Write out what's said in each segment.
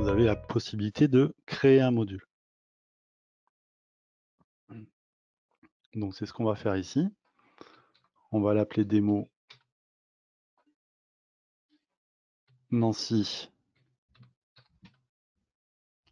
vous avez la possibilité de créer un module. Donc c'est ce qu'on va faire ici. On va l'appeler démo Nancy.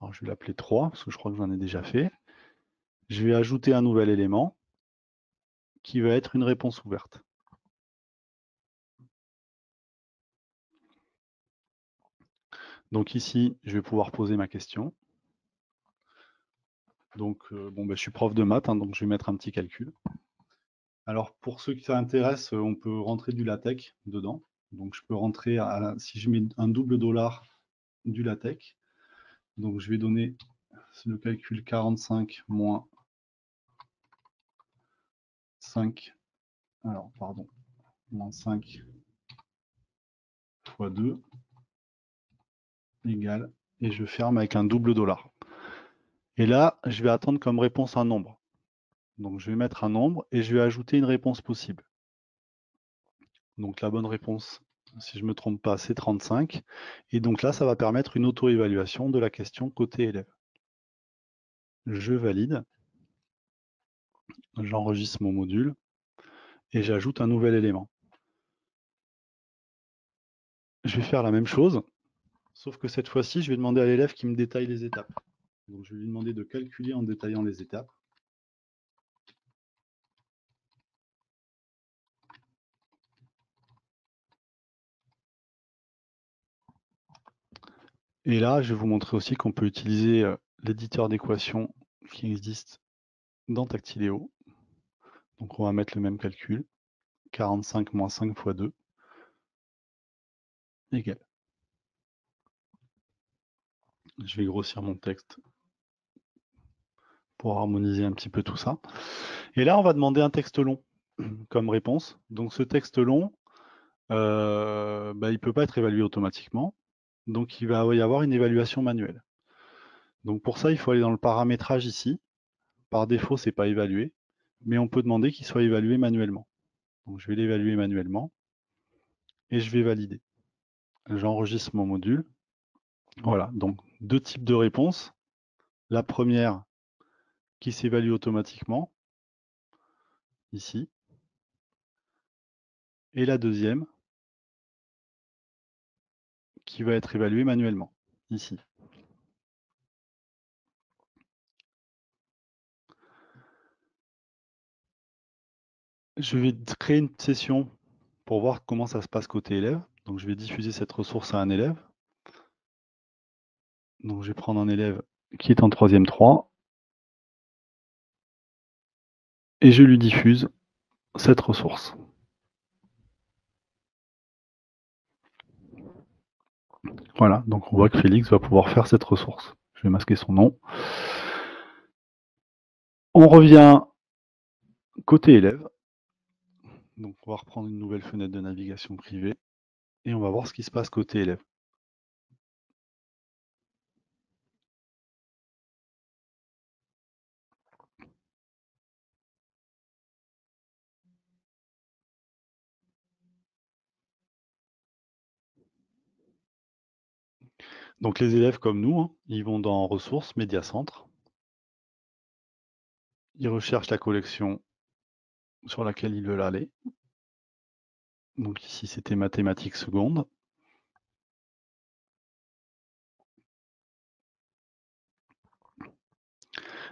Alors je vais l'appeler 3 parce que je crois que j'en ai déjà fait. Je vais ajouter un nouvel élément qui va être une réponse ouverte. Donc ici, je vais pouvoir poser ma question. Donc je suis prof de maths, donc je vais mettre un petit calcul. Alors pour ceux qui s'intéressent, on peut rentrer du LaTeX dedans. Donc je peux rentrer, si je mets un double dollar du LaTeX, donc je vais donner le calcul 45 moins 5, alors pardon, moins 5 fois 2 égale, et je ferme avec un double dollar. Et là, je vais attendre comme réponse un nombre. Donc je vais mettre un nombre et je vais ajouter une réponse possible. Donc la bonne réponse, si je ne me trompe pas, c'est 35. Et donc là, ça va permettre une auto-évaluation de la question côté élève. Je valide, j'enregistre mon module et j'ajoute un nouvel élément. Je vais faire la même chose, sauf que cette fois-ci, je vais demander à l'élève qui me détaille les étapes. Donc je vais lui demander de calculer en détaillant les étapes. Et là, je vais vous montrer aussi qu'on peut utiliser l'éditeur d'équations qui existe dans Tactiléo. Donc on va mettre le même calcul, 45 moins 5 fois 2 égale. Je vais grossir mon texte pour harmoniser un petit peu tout ça. Et là, on va demander un texte long comme réponse. Donc ce texte long, il ne peut pas être évalué automatiquement. Donc il va y avoir une évaluation manuelle. Donc pour ça, il faut aller dans le paramétrage ici. Par défaut, ce n'est pas évalué, mais on peut demander qu'il soit évalué manuellement. Donc je vais l'évaluer manuellement et je vais valider. J'enregistre mon module. Voilà, donc deux types de réponses. La première qui s'évalue automatiquement, ici, et la deuxième qui va être évaluée manuellement, ici. Je vais créer une session pour voir comment ça se passe côté élève. Donc je vais diffuser cette ressource à un élève. Donc je vais prendre un élève qui est en 3e 3 et je lui diffuse cette ressource. Voilà, donc on voit que Félix va pouvoir faire cette ressource. Je vais masquer son nom. On revient côté élève. Donc on va reprendre une nouvelle fenêtre de navigation privée et on va voir ce qui se passe côté élève. Donc les élèves comme nous, ils vont dans ressources, médiacentre. Ils recherchent la collection sur laquelle ils veulent aller. Donc ici, c'était mathématiques secondes.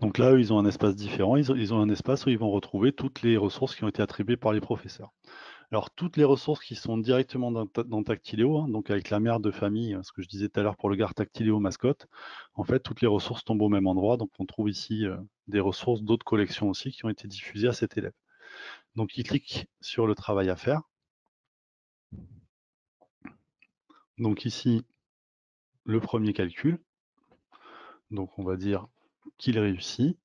Donc là, eux, ils ont un espace différent. Ils ont un espace où ils vont retrouver toutes les ressources qui ont été attribuées par les professeurs. Alors, toutes les ressources qui sont directement dans Tactiléo, donc avec la mère de famille, ce que je disais tout à l'heure pour le Gard Tactiléo mascotte, en fait, toutes les ressources tombent au même endroit. Donc, on trouve ici des ressources d'autres collections aussi qui ont été diffusées à cet élève. Donc, il clique sur le travail à faire. Donc ici, le premier calcul. Donc, on va dire qu'il réussit.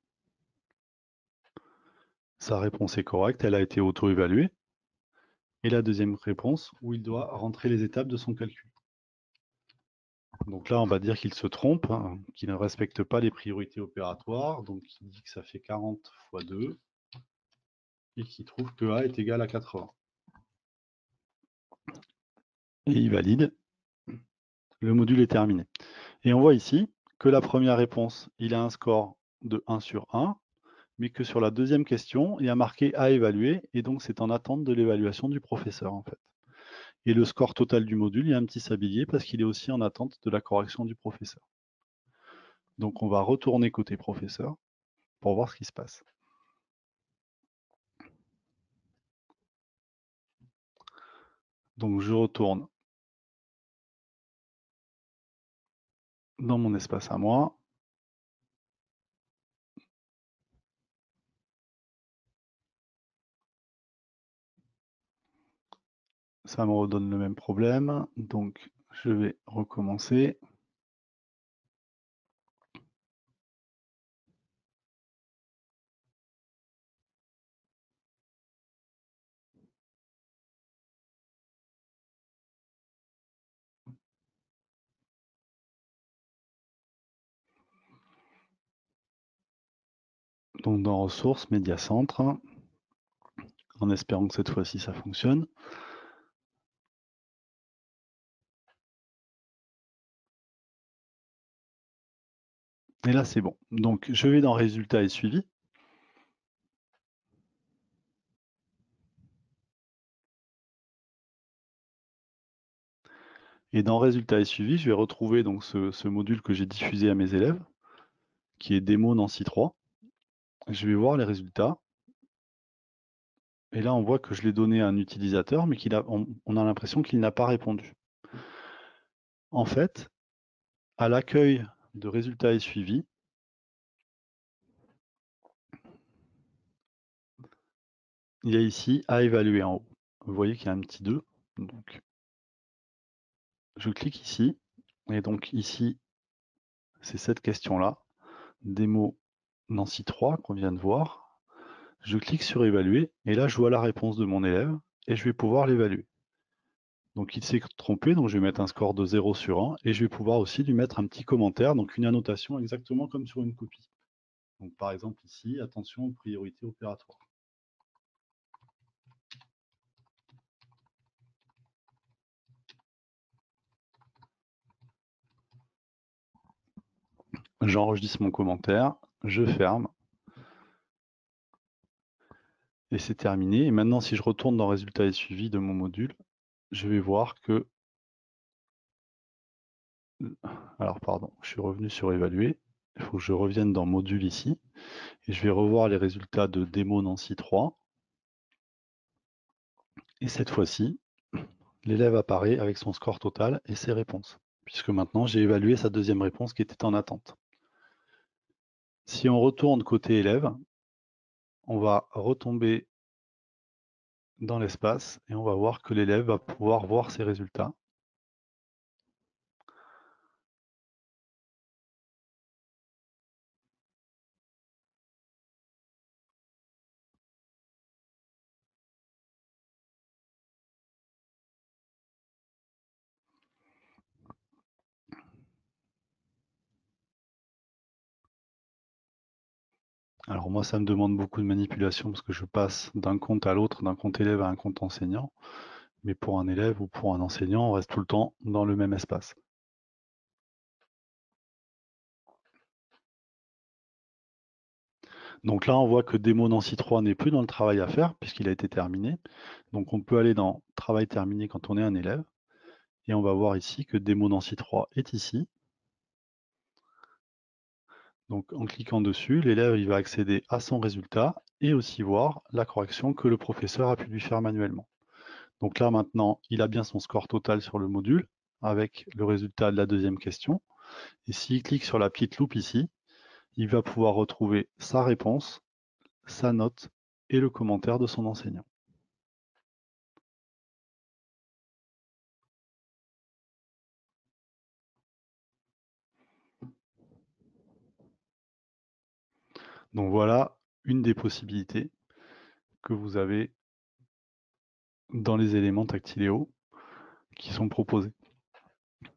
Sa réponse est correcte, elle a été auto-évaluée. Et la deuxième réponse, où il doit rentrer les étapes de son calcul. Donc là, on va dire qu'il se trompe, qu'il ne respecte pas les priorités opératoires. Donc il dit que ça fait 40 fois 2 et qu'il trouve que A est égal à 80. Et il valide. Le module est terminé. Et on voit ici que la première réponse, il a un score de 1 sur 1, mais que sur la deuxième question, il y a marqué à évaluer, et donc c'est en attente de l'évaluation du professeur en fait. Et le score total du module, il y a un petit sablier parce qu'il est aussi en attente de la correction du professeur. Donc on va retourner côté professeur pour voir ce qui se passe. Donc je retourne dans mon espace à moi. Ça me redonne le même problème. Donc je vais recommencer. Donc dans ressources, média centre, en espérant que cette fois-ci ça fonctionne. Et là c'est bon. Donc je vais dans résultats et suivi. Et dans résultats et suivi, je vais retrouver donc ce module que j'ai diffusé à mes élèves, qui est démo Nancy 3. Je vais voir les résultats. Et là, on voit que je l'ai donné à un utilisateur, mais on a l'impression qu'il n'a pas répondu. En fait, à l'accueil de résultats et suivis, il y a ici à évaluer en haut. Vous voyez qu'il y a un petit 2. Donc, je clique ici. Et donc ici, c'est cette question-là. Démo Nancy 3 qu'on vient de voir. Je clique sur évaluer. Et là, je vois la réponse de mon élève. Et je vais pouvoir l'évaluer. Donc il s'est trompé, donc je vais mettre un score de 0 sur 1, et je vais pouvoir aussi lui mettre un petit commentaire, donc une annotation exactement comme sur une copie. Donc par exemple ici, attention aux priorités opératoires. J'enregistre mon commentaire, je ferme, et c'est terminé. Et maintenant, si je retourne dans résultats et suivi de mon module, je vais voir que... Alors pardon, je suis revenu sur évaluer. Il faut que je revienne dans module ici, et je vais revoir les résultats de démo Nancy 3. Et cette fois-ci, l'élève apparaît avec son score total et ses réponses, puisque maintenant j'ai évalué sa deuxième réponse qui était en attente. Si on retourne côté élève, on va retomber dans l'espace et on va voir que l'élève va pouvoir voir ses résultats. Alors moi, ça me demande beaucoup de manipulation parce que je passe d'un compte à l'autre, d'un compte élève à un compte enseignant. Mais pour un élève ou pour un enseignant, on reste tout le temps dans le même espace. Donc là, on voit que démo Nancy 3 n'est plus dans le travail à faire puisqu'il a été terminé. Donc on peut aller dans travail terminé quand on est un élève. Et on va voir ici que démo Nancy 3 est ici. Donc en cliquant dessus, l'élève il va accéder à son résultat et aussi voir la correction que le professeur a pu lui faire manuellement. Donc là maintenant, il a bien son score total sur le module avec le résultat de la deuxième question. Et s'il clique sur la petite loupe ici, il va pouvoir retrouver sa réponse, sa note et le commentaire de son enseignant. Donc voilà une des possibilités que vous avez dans les éléments Tactiléo qui sont proposés.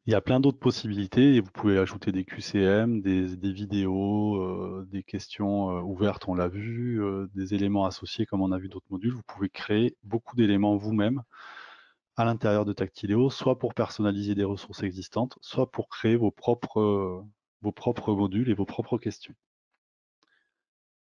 Il y a plein d'autres possibilités et vous pouvez ajouter des QCM, des vidéos, des questions ouvertes, on l'a vu, des éléments associés comme on a vu d'autres modules. Vous pouvez créer beaucoup d'éléments vous-même à l'intérieur de Tactiléo, soit pour personnaliser des ressources existantes, soit pour créer vos propres modules et vos propres questions.